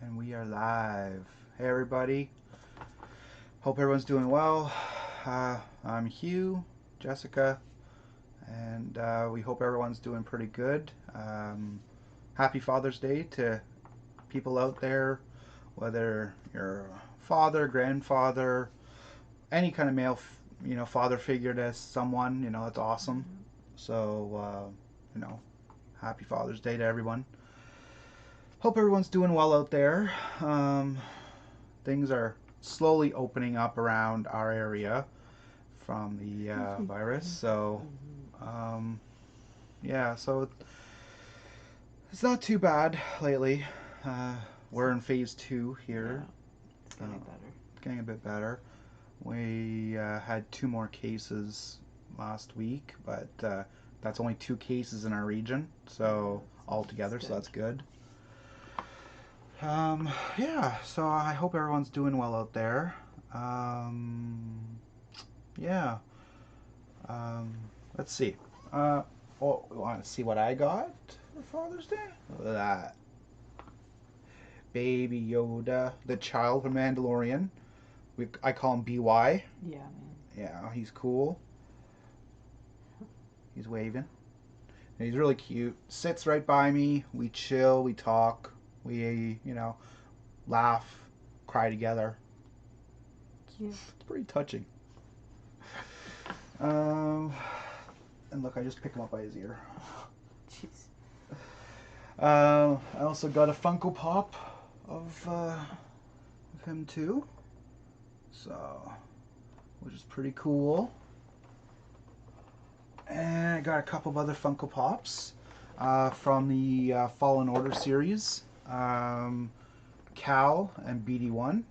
And we are live. Hey everybody. Hope everyone's doing well. I'm Hugh, Jessica, and we hope everyone's doing pretty good. Happy Father's Day to people out there, whether you're a father, grandfather, any kind of male, father figure to someone. That's awesome. So, happy Father's Day to everyone. Hope everyone's doing well out there. Things are slowly opening up around our area from the virus. So, so it's not too bad lately. We're in phase 2 here. It's getting better. It's getting a bit better. We had 2 more cases last week, but that's only 2 cases in our region, so altogether, so that's good. So I hope everyone's doing well out there. Let's see. We want to see what I got for Father's Day? Look at that. Baby Yoda, the child from Mandalorian. I call him BY. Yeah, man. Yeah, he's cool. He's waving. And he's really cute. Sits right by me. We chill, we talk. We, laugh, cry together. Cute. It's pretty touching. And look, I just picked him up by his ear. Jeez. I also got a Funko Pop of him too. So, which is pretty cool. And I got a couple of other Funko Pops from the Fallen Order series. Cal and BD1.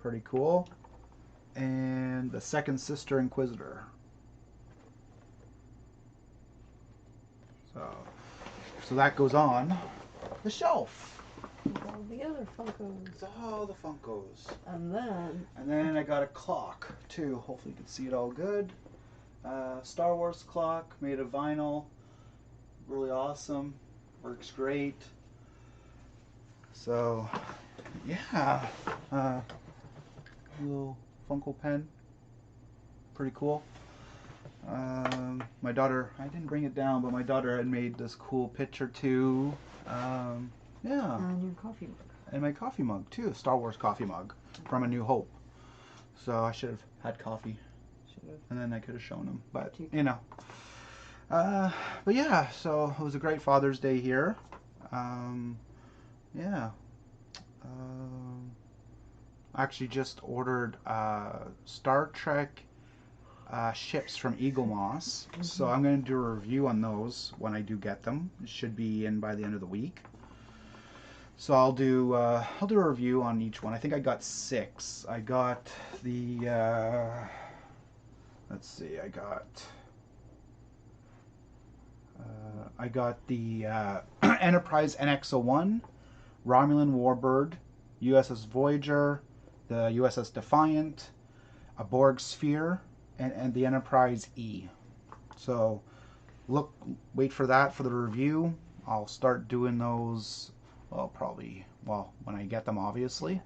Pretty cool. And the Second Sister Inquisitor. So that goes on the shelf. All the other Funkos. All the Funkos. And then I got a clock too. Hopefully you can see it all good. Star Wars clock made of vinyl. Really awesome. Works great. So, yeah. Little Funko pen. Pretty cool. My daughter, I didn't bring it down, but my daughter had made this cool picture too. And your coffee mug. And my coffee mug too. Star Wars coffee mug from A New Hope. So I should have had coffee. And then I could have shown them. But, but yeah, so it was a great Father's Day here. I actually just ordered Star Trek ships from Eagle Moss. So I'm going to do a review on those when I do get them. It should be in by the end of the week. So I'll do a review on each one. I think I got 6. I got the let's see, I got the Enterprise NX-01, Romulan Warbird, USS Voyager, the USS Defiant, a Borg Sphere, and the Enterprise E. So wait for that for the review. I'll start doing those, when I get them, obviously.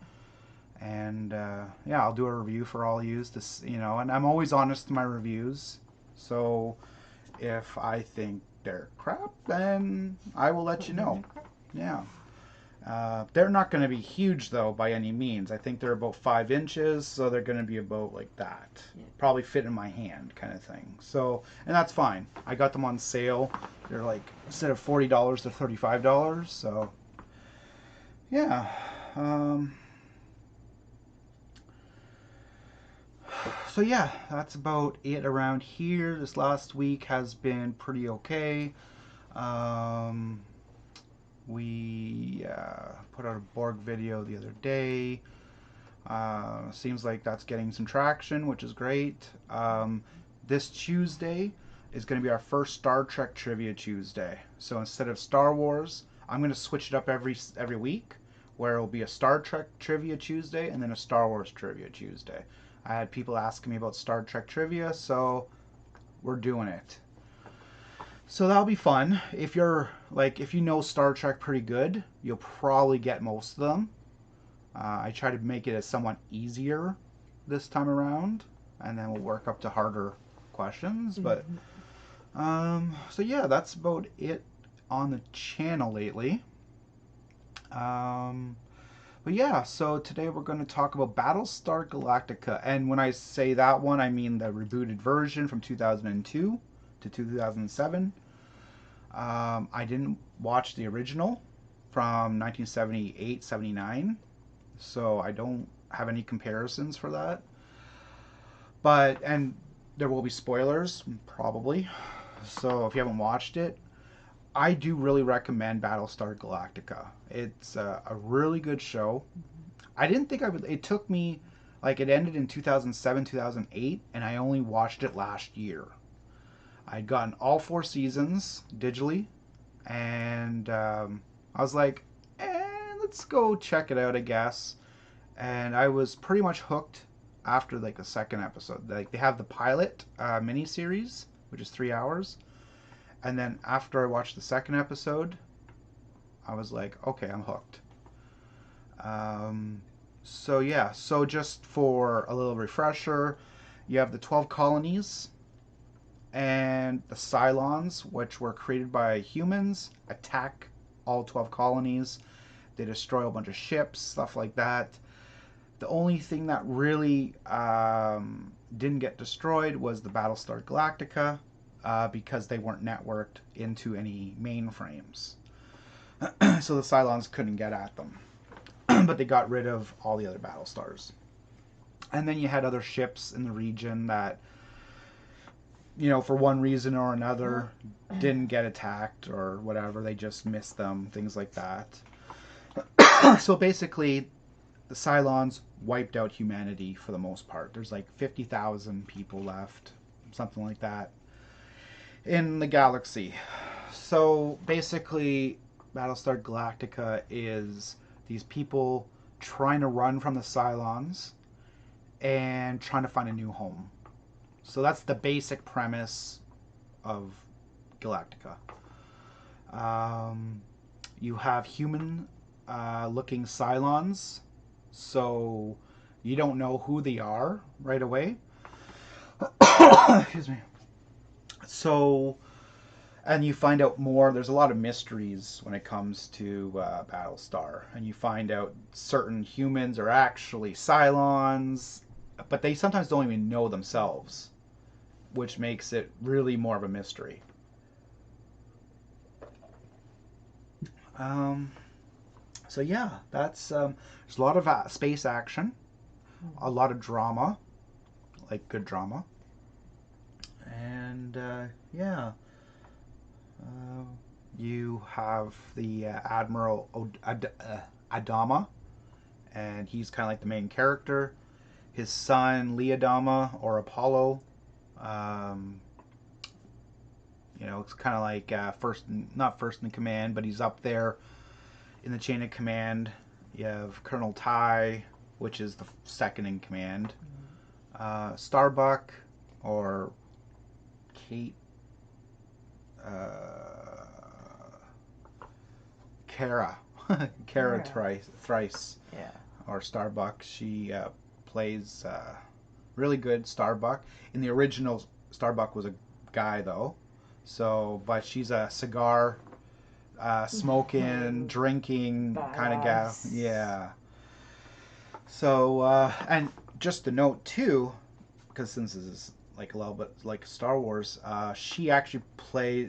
And I'll do a review for all yous to, and I'm always honest in my reviews. So if I think they're crap, then I will let you know. Yeah. They're not going to be huge though by any means. I think they're about 5 inches, so they're going to be about like that. Yeah. Probably fit in my hand kind of thing. So, and that's fine. I got them on sale. They're like, instead of $40, they're $35. So, yeah. So yeah, that's about it around here. This last week has been pretty okay. We put out a Borg video the other day. Seems like that's getting some traction, which is great. This Tuesday is going to be our first Star Trek Trivia Tuesday. So instead of Star Wars, I'm going to switch it up every week, where it'll be a Star Trek Trivia Tuesday and then a Star Wars Trivia Tuesday. I had people asking me about Star Trek trivia, so we're doing it. So that'll be fun. If you're like, if you know Star Trek pretty good, you'll probably get most of them. I try to make it as somewhat easier this time around, and then we'll work up to harder questions. But so yeah, that's about it on the channel lately. But yeah, so today we're going to talk about Battlestar Galactica, and when I say that one, I mean the rebooted version from 2002 to 2007. I didn't watch the original from 1978-79, so I don't have any comparisons for that. But, and there will be spoilers, probably. So if you haven't watched it, I do really recommend Battlestar Galactica. It's a really good show. I didn't think I would. It took me, like, it ended in 2007, 2008, and I only watched it last year. I'd gotten all 4 seasons digitally, and I was like, let's go check it out, I guess. And I was pretty much hooked after like the second episode. Like they have the pilot miniseries, which is 3 hours, and then after I watched the second episode, I was like, okay, I'm hooked. So yeah, so just for a little refresher, you have the 12 colonies, and the Cylons, which were created by humans, attack all 12 colonies. They destroy a bunch of ships, stuff like that. The only thing that really didn't get destroyed was the Battlestar Galactica, because they weren't networked into any mainframes. So the Cylons couldn't get at them. But they got rid of all the other Battlestars. And then you had other ships in the region that, you know, for one reason or another, didn't get attacked or whatever. They just missed them, things like that. So basically, the Cylons wiped out humanity for the most part. There's like 50,000 people left, something like that, in the galaxy. So basically, Battlestar Galactica is these people trying to run from the Cylons and trying to find a new home. So that's the basic premise of Galactica. You have human looking Cylons, so you don't know who they are right away. Excuse me. So, and you find out more. There's a lot of mysteries when it comes to Battlestar, and you find out certain humans are actually Cylons, but they sometimes don't even know themselves, which makes it really more of a mystery. So yeah, that's there's a lot of space action, a lot of drama, like good drama, and yeah, you have the Admiral Adama, and he's kind of like the main character. His son Leodama or Apollo, you know, it's kind of like not first in command, but he's up there in the chain of command. You have Colonel Ty, which is the second in command. Starbuck or Kate, Kara, Kara Thrice, Yeah. or Starbuck. She plays really good Starbuck. In the original, Starbuck was a guy though, so but she's a cigar smoking, drinking kind of gal. Yeah. So and just a note too, because since this is like a little bit like Star Wars, she actually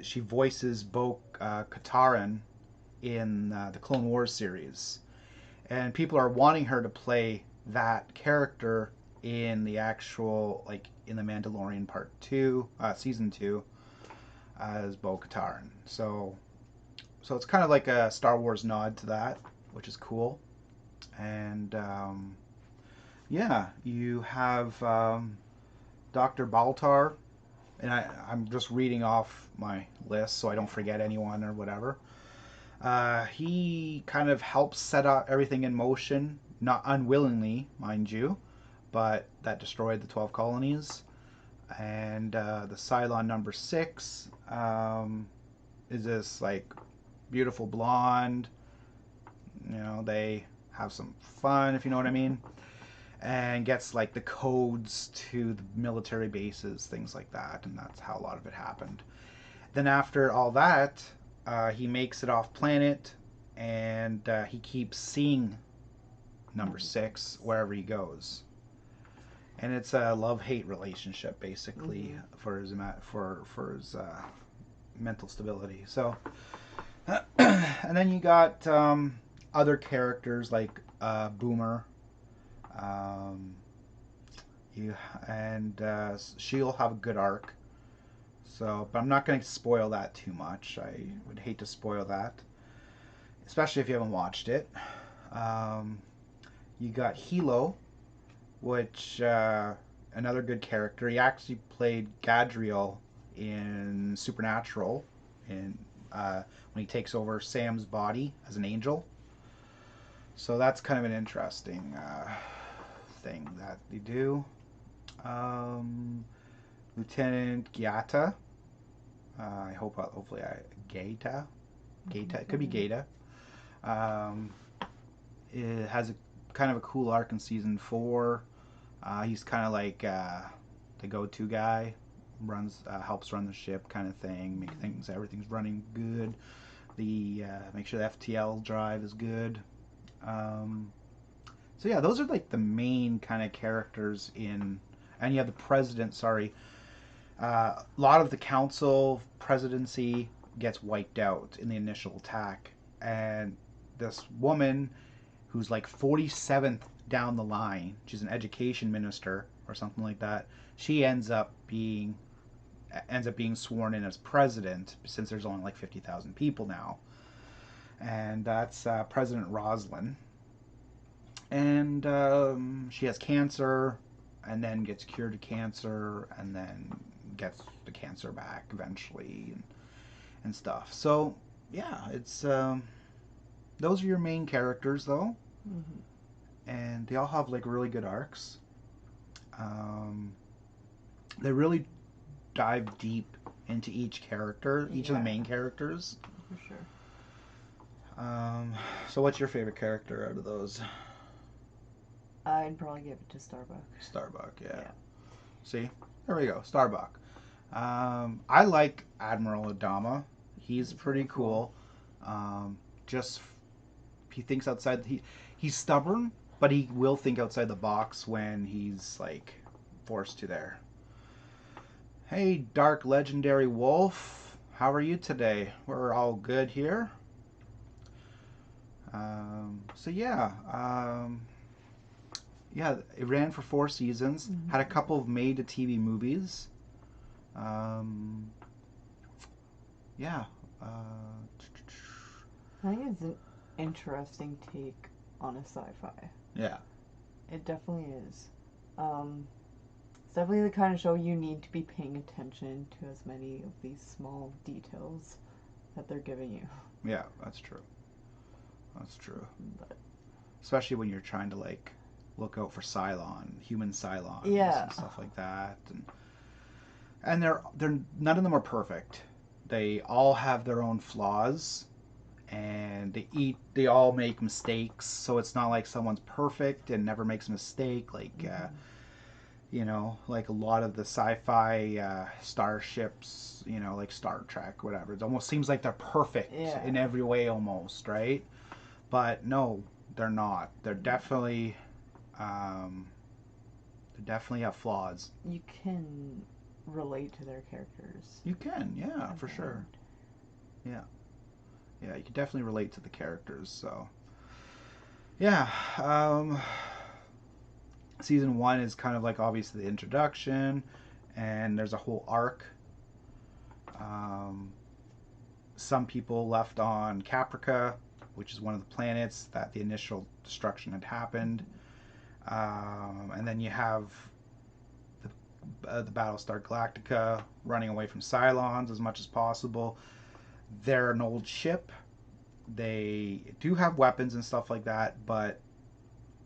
she voices Bo Katarin in the Clone Wars series, and people are wanting her to play that character in the actual, like in the Mandalorian Part 2, Season 2, as Bo Katarin. So it's kind of like a Star Wars nod to that, which is cool. And yeah, you have Dr. Baltar, and I'm just reading off my list so I don't forget anyone or whatever. He kind of helps set up everything in motion, not unwillingly, mind you, but that destroyed the 12 colonies. And the Cylon number 6, is this like beautiful blonde. They have some fun, if you know what I mean, and gets like the codes to the military bases, things like that, and that's how a lot of it happened. Then after all that, he makes it off planet, and he keeps seeing number six wherever he goes. And it's a love-hate relationship basically for his mental stability. So, and then you got other characters like Boomer. Um, she'll have a good arc. So, but I'm not going to spoil that too much. I would hate to spoil that, especially if you haven't watched it. Um, you got Hilo, which another good character. He actually played Gadriel in Supernatural, in when he takes over Sam's body as an angel. So that's kind of an interesting thing that they do. Lieutenant Gyata. Hopefully Gyata. It could be Gyata. It has a kind of a cool arc in season 4. He's kind of like the go-to guy, helps run the ship, kind of thing, everything's running good. Make sure the FTL drive is good. So yeah, those are like the main kind of characters in, and you have the president. Sorry, a lot of the council presidency gets wiped out in the initial attack, and this woman who's like 47th down the line, she's an education minister or something like that. She ends up being sworn in as president, since there's only like 50,000 people now, and that's President Roslin. And she has cancer, and then gets cured of cancer, and then gets the cancer back eventually, and stuff. So yeah, it's those are your main characters though, and they all have like really good arcs. They really dive deep into each character, each of the main characters. For sure. So what's your favorite character out of those? I'd probably give it to Starbuck. Starbuck, yeah. See? There we go. Starbuck. I like Admiral Adama. He's pretty cool. Just he thinks outside. He's stubborn, but he will think outside the box when he's like forced to there. Hey, Dark Legendary Wolf. How are you today? We're all good here. So yeah. Yeah, it ran for 4 seasons. Had a couple of made-to-TV movies. Yeah. I think it's an interesting take on a sci-fi. Yeah. It definitely is. It's definitely the kind of show you need to be paying attention to as many of these small details that they're giving you. Yeah, that's true. That's true. But especially when you're trying to like look out for human Cylons, and stuff like that, and they're none of them are perfect. They all have their own flaws, and they all make mistakes. So it's not like someone's perfect and never makes a mistake. Like like a lot of the sci-fi starships, like Star Trek, whatever. It almost seems like they're perfect in every way, almost, right? But no, they're not. They're definitely have flaws. You can relate to their characters. You can, yeah, for sure. Yeah. Yeah, you can definitely relate to the characters, so. Yeah. Season 1 is kind of like obviously the introduction, and there's a whole arc. Some people left on Caprica, which is one of the planets that the initial destruction had happened. And then you have the Battlestar Galactica running away from Cylons as much as possible. They're an old ship. They do have weapons and stuff like that, but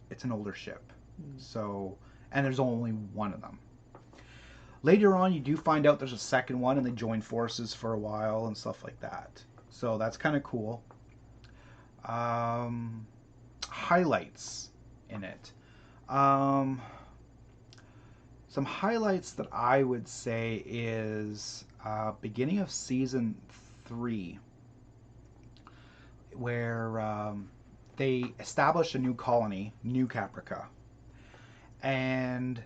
it's an older ship. So, and there's only one of them. Later on, you do find out there's a second one, and they join forces for a while and stuff like that. So that's kind of cool. Um, Highlights in it. Um, some highlights that I would say is beginning of season 3, where they established a new colony, New Caprica, and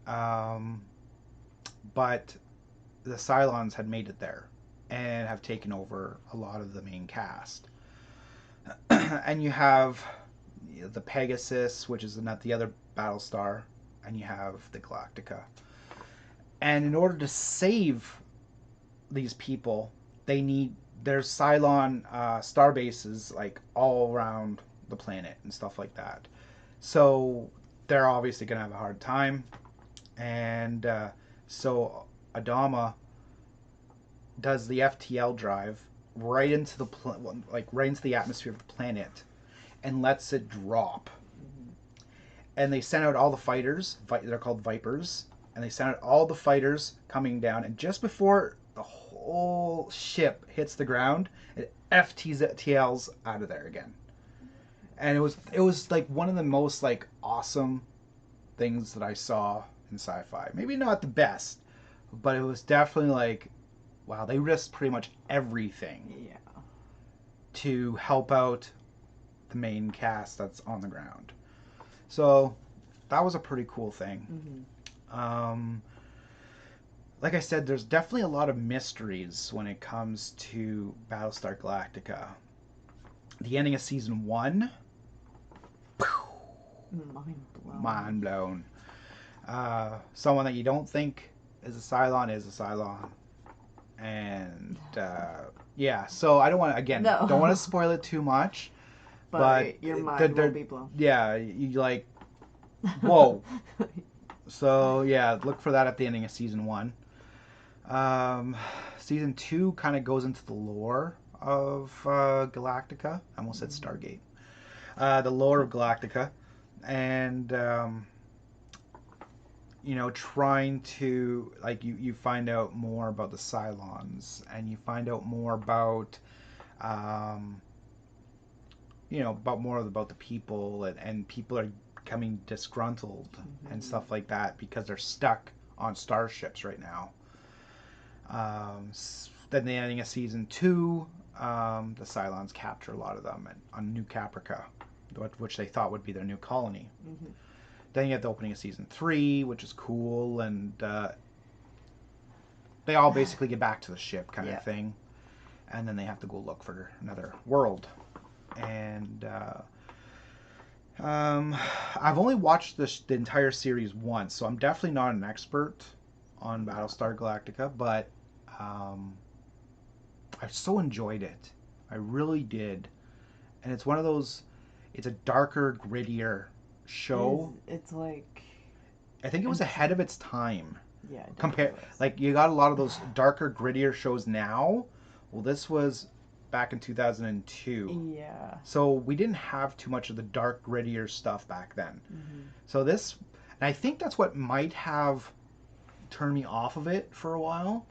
um, but the Cylons had made it there and have taken over a lot of the main cast. And you have the Pegasus, which is not the other Battlestar, and you have the Galactica. And in order to save these people, there's Cylon star bases like all around the planet and stuff like that. So they're obviously going to have a hard time, and so Adama does the FTL drive right into right into the atmosphere of the planet, and lets it drop. And they send out all the fighters. They're called Vipers, and they send out all the fighters coming down. And just before the whole ship hits the ground, it FTLs out of there again. And it was like one of the most like awesome things that I saw in sci-fi. Maybe not the best, but it was definitely like, wow, they risked pretty much everything to help out the main cast that's on the ground. So that was a pretty cool thing. Like I said, there's definitely a lot of mysteries when it comes to Battlestar Galactica. The ending of season 1, mind blown. Someone that you don't think is a Cylon is a Cylon. And yeah, so I don't want to, don't want to spoil it too much. But your mind will be blown. Yeah, you like, whoa. So yeah, look for that at the ending of season 1. Season 2 kind of goes into the lore of Galactica. I almost said Stargate. The lore of Galactica, and trying to like you find out more about the Cylons, and you find out more about about the people, and people are becoming disgruntled and stuff like that because they're stuck on starships right now. Then the ending of season 2, the Cylons capture a lot of them on New Caprica, which they thought would be their new colony. Then you have the opening of season 3, which is cool, and they all basically get back to the ship kind of thing, and then they have to go look for another world. And I've only watched the entire series once, so I'm definitely not an expert on Battlestar Galactica, but I so enjoyed it. I really did. And it's one of those, it's a darker, grittier show. It's like, I think it was ahead of its time. Yeah. Like, you got a lot of those darker, grittier shows now. Well, this was back in 2002. Yeah. So we didn't have too much of the dark, grittier stuff back then. So this, and I think that's what might have turned me off of it for a while,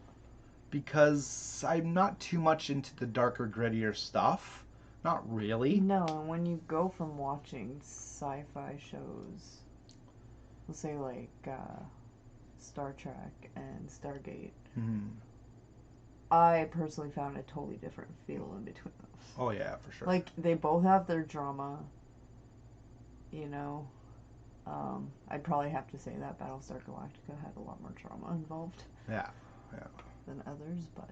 because I'm not too much into the darker, grittier stuff. Not really. No, and when you go from watching sci-fi shows, let's say like Star Trek and Stargate, I personally found a totally different feel in between those. Oh yeah, for sure. Like, they both have their drama, I'd probably have to say that Battlestar Galactica had a lot more drama involved. Yeah. Than others, but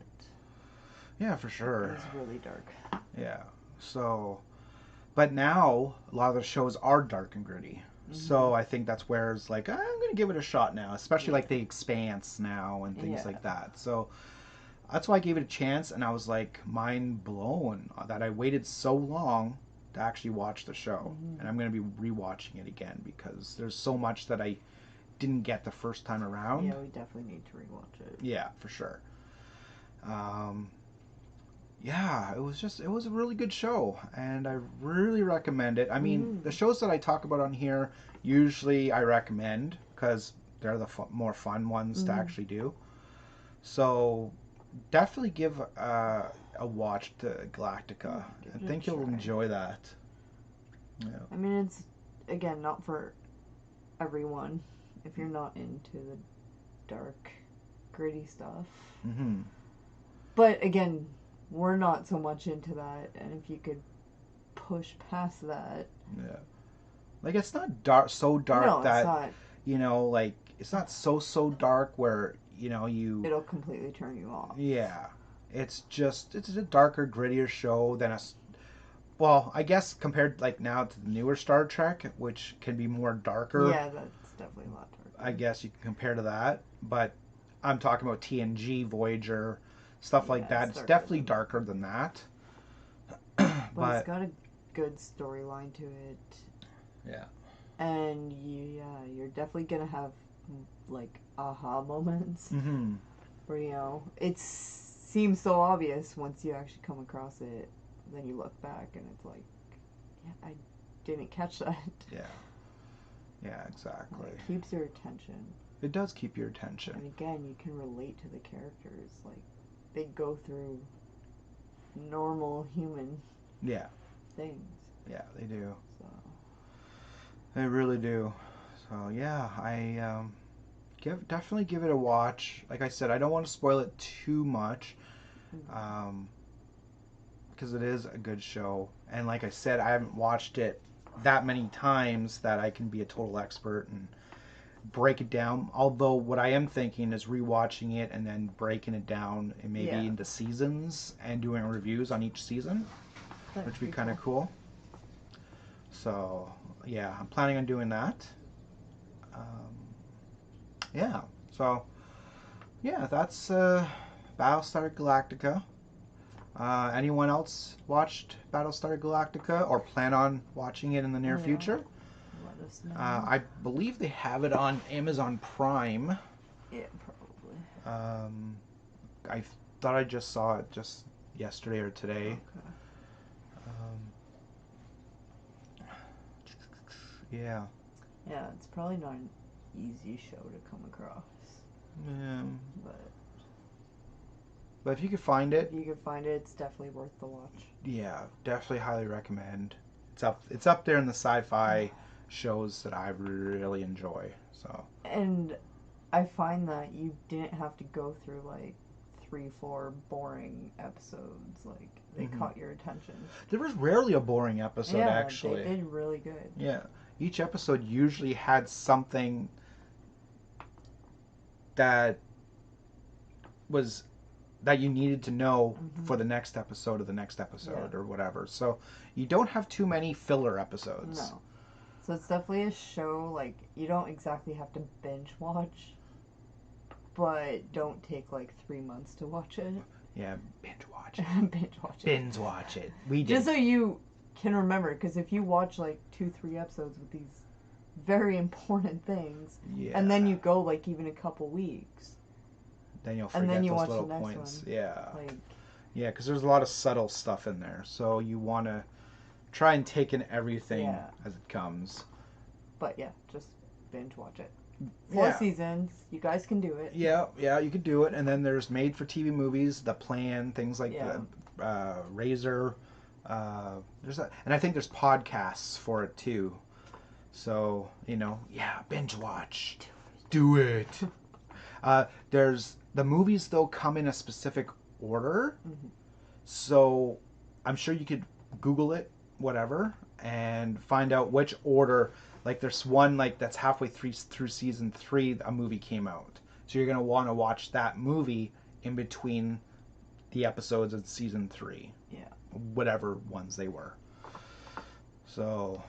yeah, for sure. It was really dark. Yeah. So, but now a lot of the shows are dark and gritty. So I think that's where it's like, I'm gonna give it a shot now, especially like The Expanse now and things like that. So that's why I gave it a chance, and I was like mind blown that I waited so long to actually watch the show. And I'm gonna be rewatching it again because there's so much that I didn't get the first time around. Yeah, we definitely need to rewatch it. Yeah, for sure. Yeah, it was a really good show, and I really recommend it. I mean, the shows that I talk about on here, usually I recommend because they're the more fun ones to Mhm. actually do. So definitely give a watch to Galactica. Give I it a think you'll try. enjoy that. Yeah. I mean, it's again not for everyone if you're not into the dark, gritty stuff. Mm-hmm. But again, we're not so much into that, and if you could push past that, Yeah. Like it's not dark so dark no, it's that not. like it's not so dark where you It'll completely turn you off. yeah. It's a darker, grittier show than well, I guess compared like now to the newer Star Trek, which can be more darker. Yeah, that's definitely a lot I darker. guess you can compare to that, but I'm talking about TNG, Voyager, stuff like Yeah, that. it's It's darker definitely than darker that. than that. But it's But got a good storyline to it. yeah. And you're definitely gonna have like aha moments Mm-hmm. where it seems so obvious once you actually come across it. Then you look back and it's like, yeah, I didn't catch that. Yeah. Yeah, exactly. It keeps your attention. It does keep your attention. And again, you can relate to the characters. Like they go through normal human Yeah. things. Yeah, they do. So They really do. So yeah, I definitely give it a watch. Like I said, I don't want to spoil it too much, um, because it is a good show. And like I said, I haven't watched it that many times that I can be a total expert and break it down. Although what I am thinking is rewatching it and then breaking it down and maybe yeah, into seasons and doing reviews on each season, which would be kind of cool. So yeah, I'm planning on doing that. Um, yeah. So yeah, that's Battlestar Galactica. Anyone else watched Battlestar Galactica or plan on watching it in the near Yeah. future? Let us know. I believe they have it on Amazon Prime. Yeah, probably. I thought I just saw it just yesterday or today. Okay. Um, yeah. Yeah, it's probably not an easy show to come across. But But if you could find it, if you can find it, it's definitely worth the watch. yeah, definitely highly recommend. It's up there in the sci-fi shows that I really enjoy. So And I find that you didn't have to go through like 3, 4 boring episodes. Like they caught your attention. there was rarely a boring episode, Yeah, actually. they did really good. Yeah, each episode usually had something that was that you needed to know for the next episode of the next episode or whatever. So you don't have too many filler episodes. No. So it's definitely a show like you don't exactly have to binge watch, but don't take like 3 months to watch it. Yeah, binge watch it. Binge watch it. Binge watch it. We did. Just so you can remember, because if you watch like 2, 3 episodes with these very important things, Yeah. and then you go like even a couple weeks, then you'll and forget then you those watch little the next points. one. Yeah. Like, yeah, because there's a lot of subtle stuff in there. So you want to try and take in everything as it comes. But yeah, just binge watch it. 4 seasons. You guys can do it. Yeah, you could do it. And then there's made-for-TV movies, The Plan, things like Razor. And I think there's podcasts for it too. So binge watch, do it. There's the movies though come in a specific order, so I'm sure you could Google it, whatever, and find out which order. Like there's one like that's halfway through season 3, a movie came out, so you're gonna want to watch that movie in between the episodes of season 3. Yeah. Whatever ones they were. So,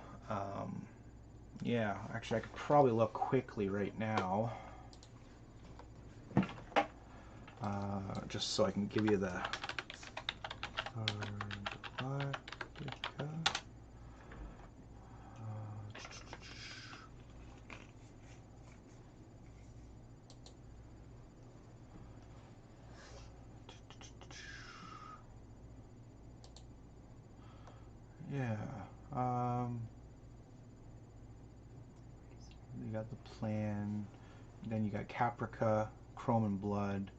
yeah, actually, I could probably look quickly right now, just so I can give you the. Yeah. You got The Plan. Then you got Caprica, Chrome and Blood.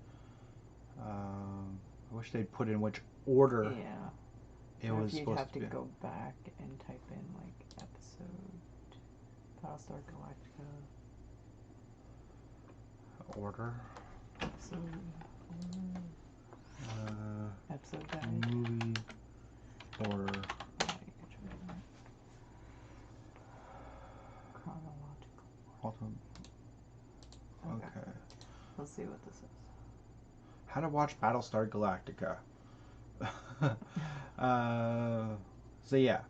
I wish they'd put in which order Yeah. it Or was if you'd supposed have to to be. go back and type in like episode Battlestar Galactica Order. episode episode guide. Movie order. Chronological. Okay. Let's see what this is. How to watch Battlestar Galactica. So yeah,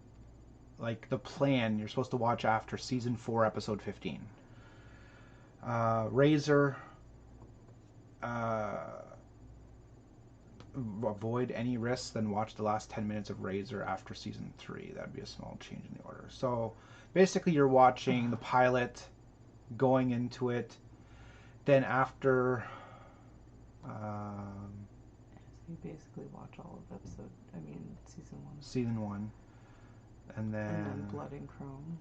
like the plan, you're supposed to watch after season 4, episode 15. Razor. Avoid any risks, then watch the last 10 minutes of Razor after season 3. That'd be a small change in the order. So basically, you're watching the pilot, going into it, then after. So you basically watch all of season 1. Season 1. And then Blood and Chrome.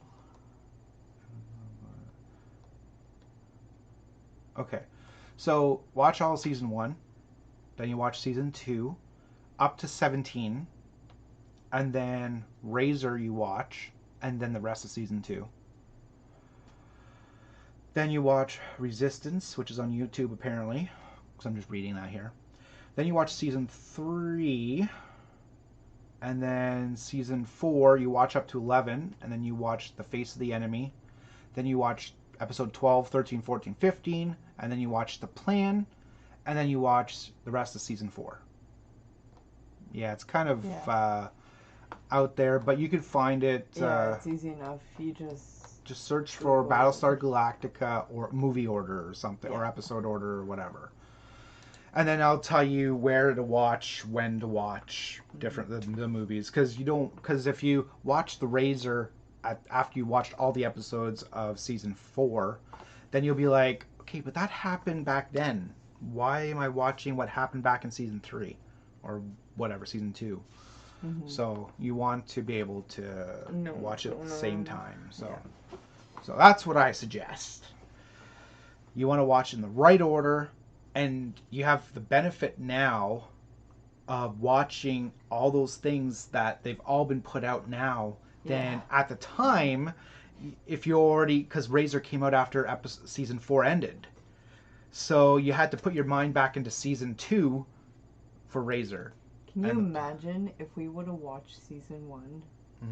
Okay. So watch all season 1. Then you watch season 2 up to 17. And then Razor you watch. And then the rest of season 2. Then you watch Resistance, which is on YouTube apparently. Because I'm just reading that here. Then you watch season 3. And then season 4 you watch up to 11. And then you watch The Face of the Enemy. Then you watch episode 12, 13, 14, 15. And then you watch The Plan. And then you watch the rest of season 4. Yeah, it's kind of out there, but you could find it. Yeah, it's easy enough. You just search for Battlestar Galactica or movie order or something, or episode order or whatever. And then I'll tell you where to watch, when to watch the movies, because if you watch The Razor after you watched all the episodes of season 4, then you'll be like, okay, but that happened back then. Why am I watching what happened back in season 3 or whatever, season 2? Mm-hmm. So you want to be able to watch it at the same time. So that's what I suggest. You want to watch in the right order, and you have the benefit now of watching all those things that they've all been put out now. Then at the time, if you already, because Razor came out after season 4 ended. So you had to put your mind back into season 2 for Razor. Can you imagine if we would have watched season 1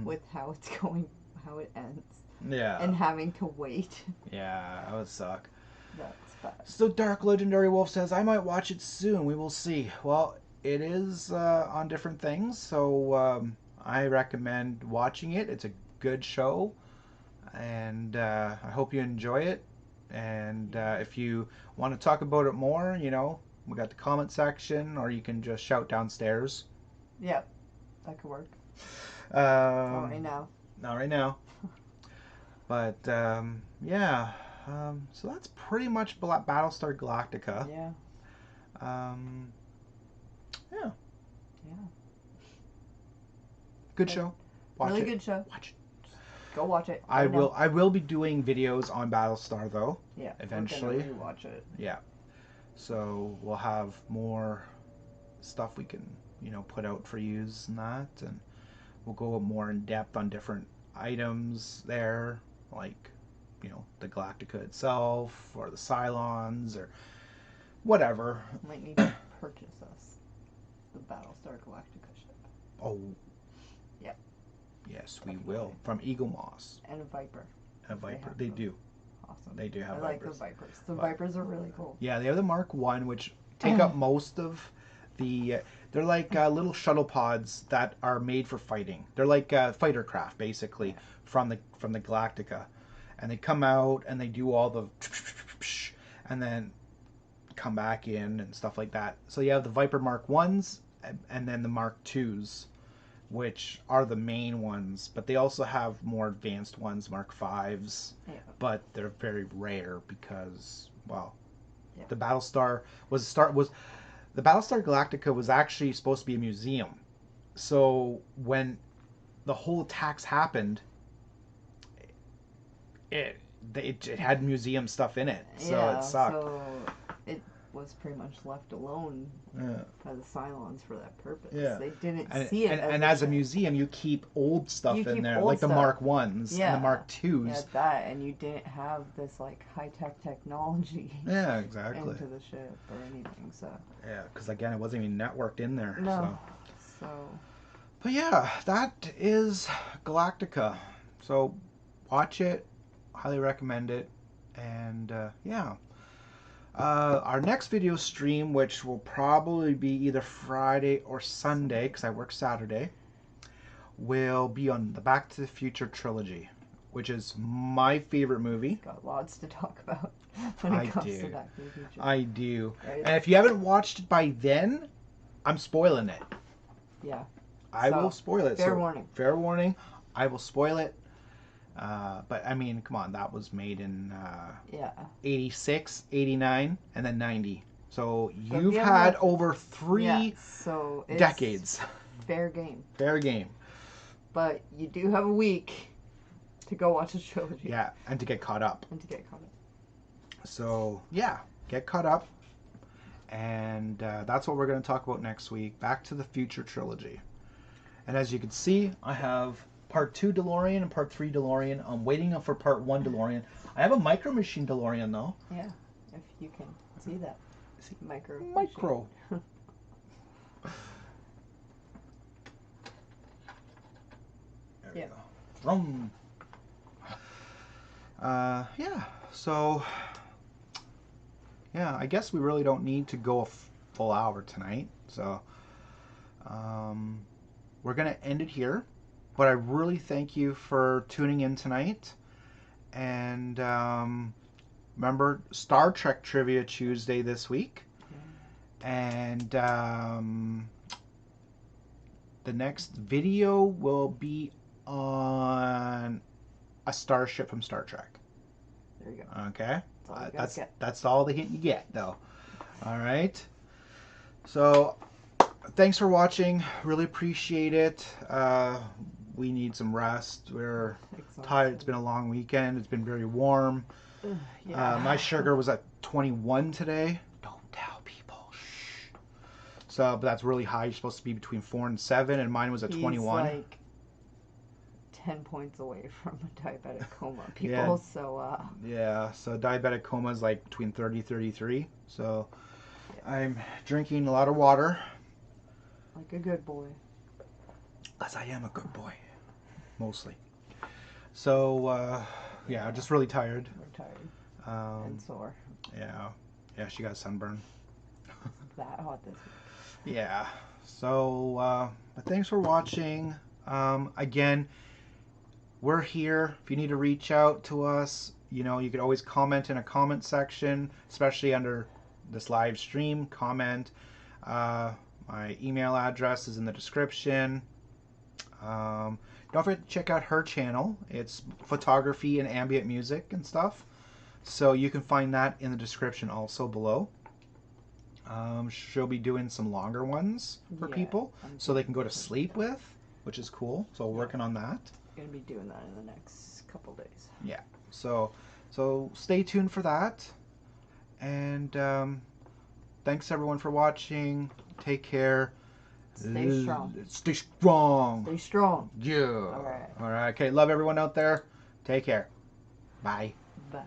with how it's going, how it ends? Yeah. And having to wait. Yeah, that would suck. That's bad. So Dark Legendary Wolf says, I might watch it soon. We will see. Well, it is on different things, so I recommend watching it. It's a good show, and I hope you enjoy it. And if you want to talk about it more, we got the comment section, or you can just shout downstairs. Yep, that could work. Not right now. Not right now. But yeah, so that's pretty much Battlestar Galactica. Yeah. Yeah. Yeah. Good show. Watch really it. Good show. Watch it. Go watch it. I will be doing videos on Battlestar though. Yeah. Eventually. We're gonna watch it. Yeah. So we'll have more stuff we can, put out for use and that, and we'll go more in depth on different items there, like, the Galactica itself or the Cylons or whatever. Might need to purchase us the Battlestar Galactica ship. Oh. Yep. Yes, we will. From Eagle Moss. And a Viper. A Viper. They do. Awesome. They do have Vipers. I like Vipers. the Vipers. The Vipers are really cool. Yeah, they have the Mark 1, which take up most of the... they're like little shuttle pods that are made for fighting. They're like fighter craft, basically, from the Galactica. And they come out and they do all the... and then come back in and stuff like that. So you have the Viper Mark 1s and then the Mark 2s, which are the main ones, but they also have more advanced ones, Mark 5s, but they're very rare because, the Battlestar the Battlestar Galactica was actually supposed to be a museum. So when the whole attacks happened, it had museum stuff in it, so yeah, it sucked. so it was pretty much left alone Yeah. by the Cylons for that purpose. Yeah. They didn't And, see it and as a museum, you keep old stuff You in keep there, old like the stuff. Mark 1s Yeah. and the Mark 2s. Yeah, that, and you didn't have this like high-tech technology Yeah, exactly. into the ship or anything, so. Yeah, because again, it wasn't even networked in there. No. So. But yeah, that is Galactica. So watch it, highly recommend it, and yeah. Our next video stream, which will probably be either Friday or Sunday, because I work Saturday, will be on the Back to the Future trilogy, which is my favorite movie. Got lots to talk about when it comes to Back to the Future. I do. Right? And if you haven't watched it by then, I'm spoiling it. Yeah. I will spoil it. Fair warning. Fair warning. I will spoil it. But I mean, come on, that was made in 86, 89, and then 90. So you've had over 3 so it's decades. Fair game. Fair game. But you do have a week to go watch the trilogy. Yeah, and to get caught up. So, yeah, get caught up. And that's what we're going to talk about next week. Back to the Future trilogy. And as you can see, I have Part 2 DeLorean and Part 3 DeLorean. I'm waiting for Part 1 DeLorean. I have a Micro Machine DeLorean, though. Yeah, if you can see that. Micro. There we go. Vroom. Yeah, so... Yeah, I guess we really don't need to go a full hour tonight. So, we're going to end it here. But I really thank you for tuning in tonight. And remember, Star Trek Trivia Tuesday this week. And the next video will be on a starship from Star Trek. There you go. Okay? That's all the hint you get, though. All right? So, thanks for watching. Really appreciate it. We need some rest. We're tired. It's been a long weekend. It's been very warm. My sugar was at 21 today. Don't tell people. Shh. So, but that's really high. You're supposed to be between 4 and 7, and mine was at 21. He's like 10 points away from a diabetic coma, people. Yeah, so diabetic coma is like between 30 and 33. So I'm drinking a lot of water. Like a good boy. As I am a good boy. Mostly. So, yeah, just really tired. We're tired. And sore. Yeah. Yeah, she got sunburn. That hot this week. Yeah. So, but thanks for watching. Again, we're here. If you need to reach out to us, you know, you could always comment in a comment section, especially under this live stream. Comment. My email address is in the description. Don't forget to check out her channel. It's photography and ambient music and stuff. So you can find that in the description also below. She'll be doing some longer ones for people so they can go to sleep with, which is cool. So we're working on that. Going to be doing that in the next couple days. Yeah. So stay tuned for that. And thanks everyone for watching. Take care. Stay strong. Stay strong. Stay strong. Yeah. All right. Okay. Love everyone out there. Take care. Bye. Bye.